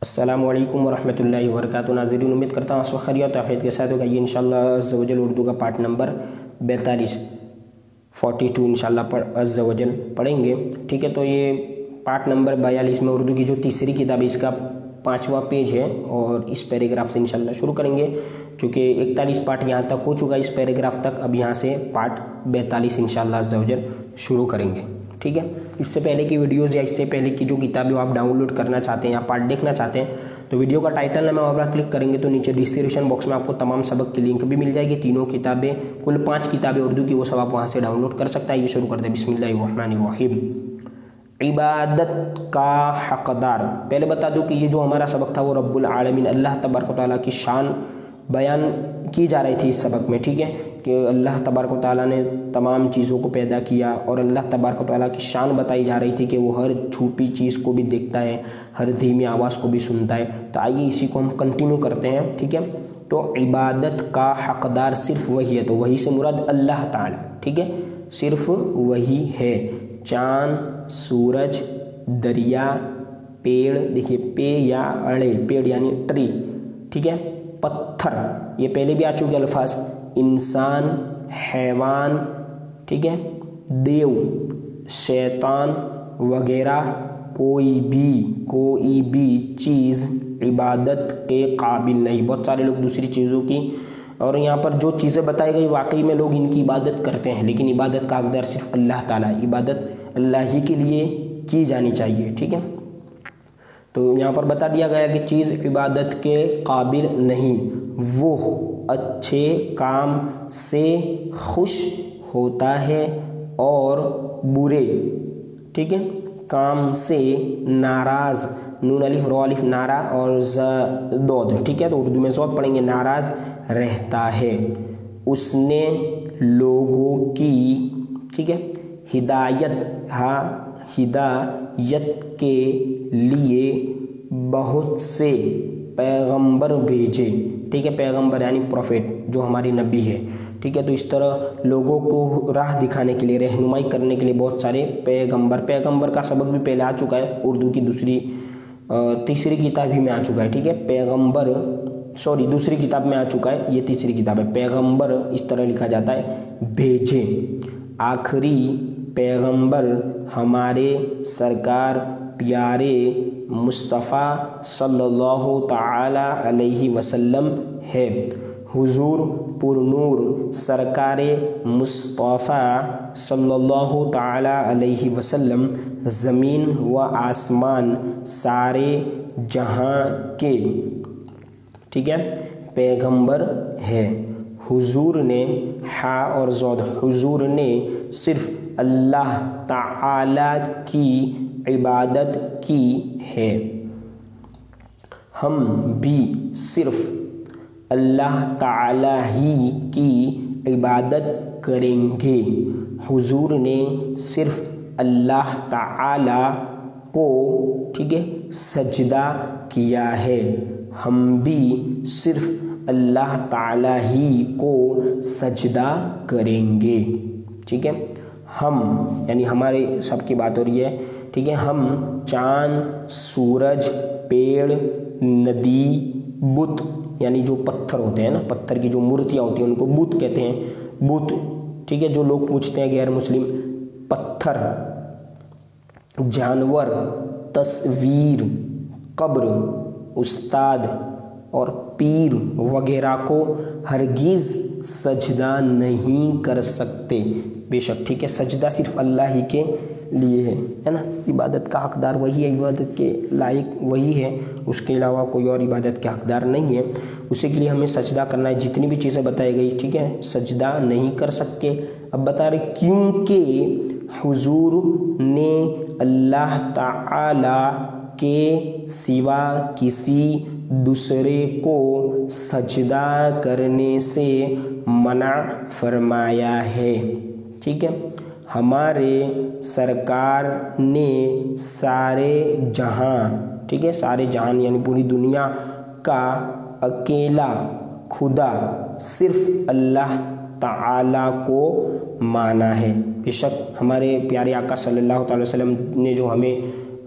السلام علیکم ورحمۃ اللہ وبرکاتہ۔ ناظرین، امید کرتا ہوں اس وقت خیریت و عافیت کے ساتھ ہوگا۔ یہ انشاءاللہ عز و جل اردو کا پارٹ نمبر 42 انشاءاللہ عز و جل پڑھیں گے، ٹھیک ہے۔ تو یہ پارٹ نمبر 42 میں اردو کی جو تیسری کتاب ہے اس کا 5واں پیج ہے اور اس پیراگراف سے انشاءاللہ شروع کریں گے، چونکہ 41 پارٹ یہاں تک ہو چکا ہے اس پیراگراف تک۔ اب یہاں سے پارٹ 42 انشاءاللہ عز و جل شروع کریں گے، ٹھیک ہے۔ اس سے پہلے کی ویڈیوز یا اس سے پہلے کی جو کتابیں آپ ڈاؤن لوڈ کرنا چاہتے ہیں یا پارٹ دیکھنا چاہتے ہیں تو ویڈیو کا ٹائٹل میں آپ کلک کریں گے تو نیچے ڈسکرپشن باکس میں آپ کو تمام سبق کی لنک بھی مل جائے گی۔ تینوں کتابیں، کل 5 کتابیں اردو کی، وہ سب آپ وہاں سے ڈاؤن لوڈ کر سکتا ہے۔ یہ شروع کرتے ہیں، بسم اللہ الرحمن الرحیم۔ عبادت کا حقدار۔ پہلے بتا دوں کہ یہ جو ہمارا سبق تھا وہ رب العالمین اللہ تبارک و تعالیٰ کی شان بیان کی جا رہی تھی اس سبق میں، ٹھیک ہے، کہ اللہ تبارک و تعالیٰ نے تمام چیزوں کو پیدا کیا اور اللہ تبارک و تعالیٰ کی شان بتائی جا رہی تھی کہ وہ ہر چھپی چیز کو بھی دیکھتا ہے، ہر دھیمی آواز کو بھی سنتا ہے۔ تو آئیے اسی کو ہم کنٹینیو کرتے ہیں، ٹھیک ہے۔ تو عبادت کا حقدار صرف وہی ہے، تو وہی سے مراد اللہ تعالیٰ، ٹھیک ہے، صرف وہی ہے۔ چاند، سورج، دریا، پیڑ، دیکھیے پے یا اڑے، پیڑ یعنی ٹری، ٹھیک ہے، پتھر، یہ پہلے بھی آ چکے الفاظ، انسان، حیوان، ٹھیک ہے، دیو، شیطان وغیرہ کوئی بھی چیز عبادت کے قابل نہیں۔ بہت سارے لوگ دوسری چیزوں کی، اور یہاں پر جو چیزیں بتائی گئی واقعی میں لوگ ان کی عبادت کرتے ہیں، لیکن عبادت کا حقدار صرف اللہ تعالیٰ، عبادت اللہ ہی کے لیے کی جانی چاہیے، ٹھیک ہے۔ تو یہاں پر بتا دیا گیا کہ چیز عبادت کے قابل نہیں، وہ اچھے کام سے خوش ہوتا ہے اور برے، ٹھیک ہے، کام سے ناراض، نون الف رو الف نارا اور دود، ٹھیک ہے، تو اردو میں زود پڑھیں گے، ناراض رہتا ہے۔ اس نے لوگوں کی، ٹھیک ہے، ہدایت کے لیے بہت سے پیغمبر بھیجے، ٹھیک ہے، پیغمبر یعنی پروفیٹ جو ہماری نبی ہے، ٹھیک ہے۔ تو اس طرح لوگوں کو راہ دکھانے کے لیے، رہنمائی کرنے کے لیے بہت سارے پیغمبر کا سبق بھی پہلے آ چکا ہے، اردو کی تیسری کتاب ہی میں آ چکا ہے، ٹھیک ہے، دوسری کتاب میں آ چکا ہے، یہ تیسری کتاب ہے۔ پیغمبر اس طرح لکھا جاتا ہے، بھیجے۔ آخری پیغمبر ہمارے سرکار پیارے مصطفیٰ صلی اللہ تعالی علیہ وسلم ہے۔ حضور پر نور سرکار مصطفیٰ صلی اللہ تعالی علیہ وسلم زمین و آسمان سارے جہاں کے، ٹھیک ہے، پیغمبر ہے۔ حضور نے اور زود، حضور نے صرف اللہ تعالی کی عبادت کی ہے، ہم بھی صرف اللہ تعالی ہی کی عبادت کریں گے۔ حضور نے صرف اللہ تعالی کو، ٹھیک ہے، سجدہ کیا ہے، ہم بھی صرف اللہ تعالی ہی کو سجدہ کریں گے، ٹھیک ہے۔ ہم یعنی ہمارے سب کی بات ہو رہی ہے، ٹھیک ہے، ہم چاند، سورج، پیڑ، ندی، بت یعنی جو پتھر ہوتے ہیں نا، پتھر کی جو مورتیاں ہوتی ہیں ان کو بت کہتے ہیں، بت، ٹھیک ہے، جو لوگ پوچھتے ہیں غیر مسلم، پتھر، جانور، تصویر، قبر، استاد اور پیر وغیرہ کو ہرگز سجدہ نہیں کر سکتے، بے شک، ٹھیک ہے، سجدہ صرف اللہ ہی کے لیے ہے نا، عبادت کا حقدار وہی ہے، عبادت کے لائق وہی ہے، اس کے علاوہ کوئی اور عبادت کے حقدار نہیں ہے، اسی کے لیے ہمیں سجدہ کرنا ہے۔ جتنی بھی چیزیں بتائی گئی، ٹھیک ہے، سجدہ نہیں کر سکتے۔ اب بتا رہے کیونکہ حضور نے اللہ تعالی کے سوا کسی دوسرے کو سجدہ کرنے سے منع فرمایا ہے، ٹھیک ہے۔ ہمارے سرکار نے سارے جہاں، ٹھیک ہے، سارے جہان یعنی پوری دنیا کا اکیلا خدا صرف اللہ تعالیٰ کو مانا ہے۔ بے شک ہمارے پیارے آقا صلی اللہ تعالی وسلم نے جو ہمیں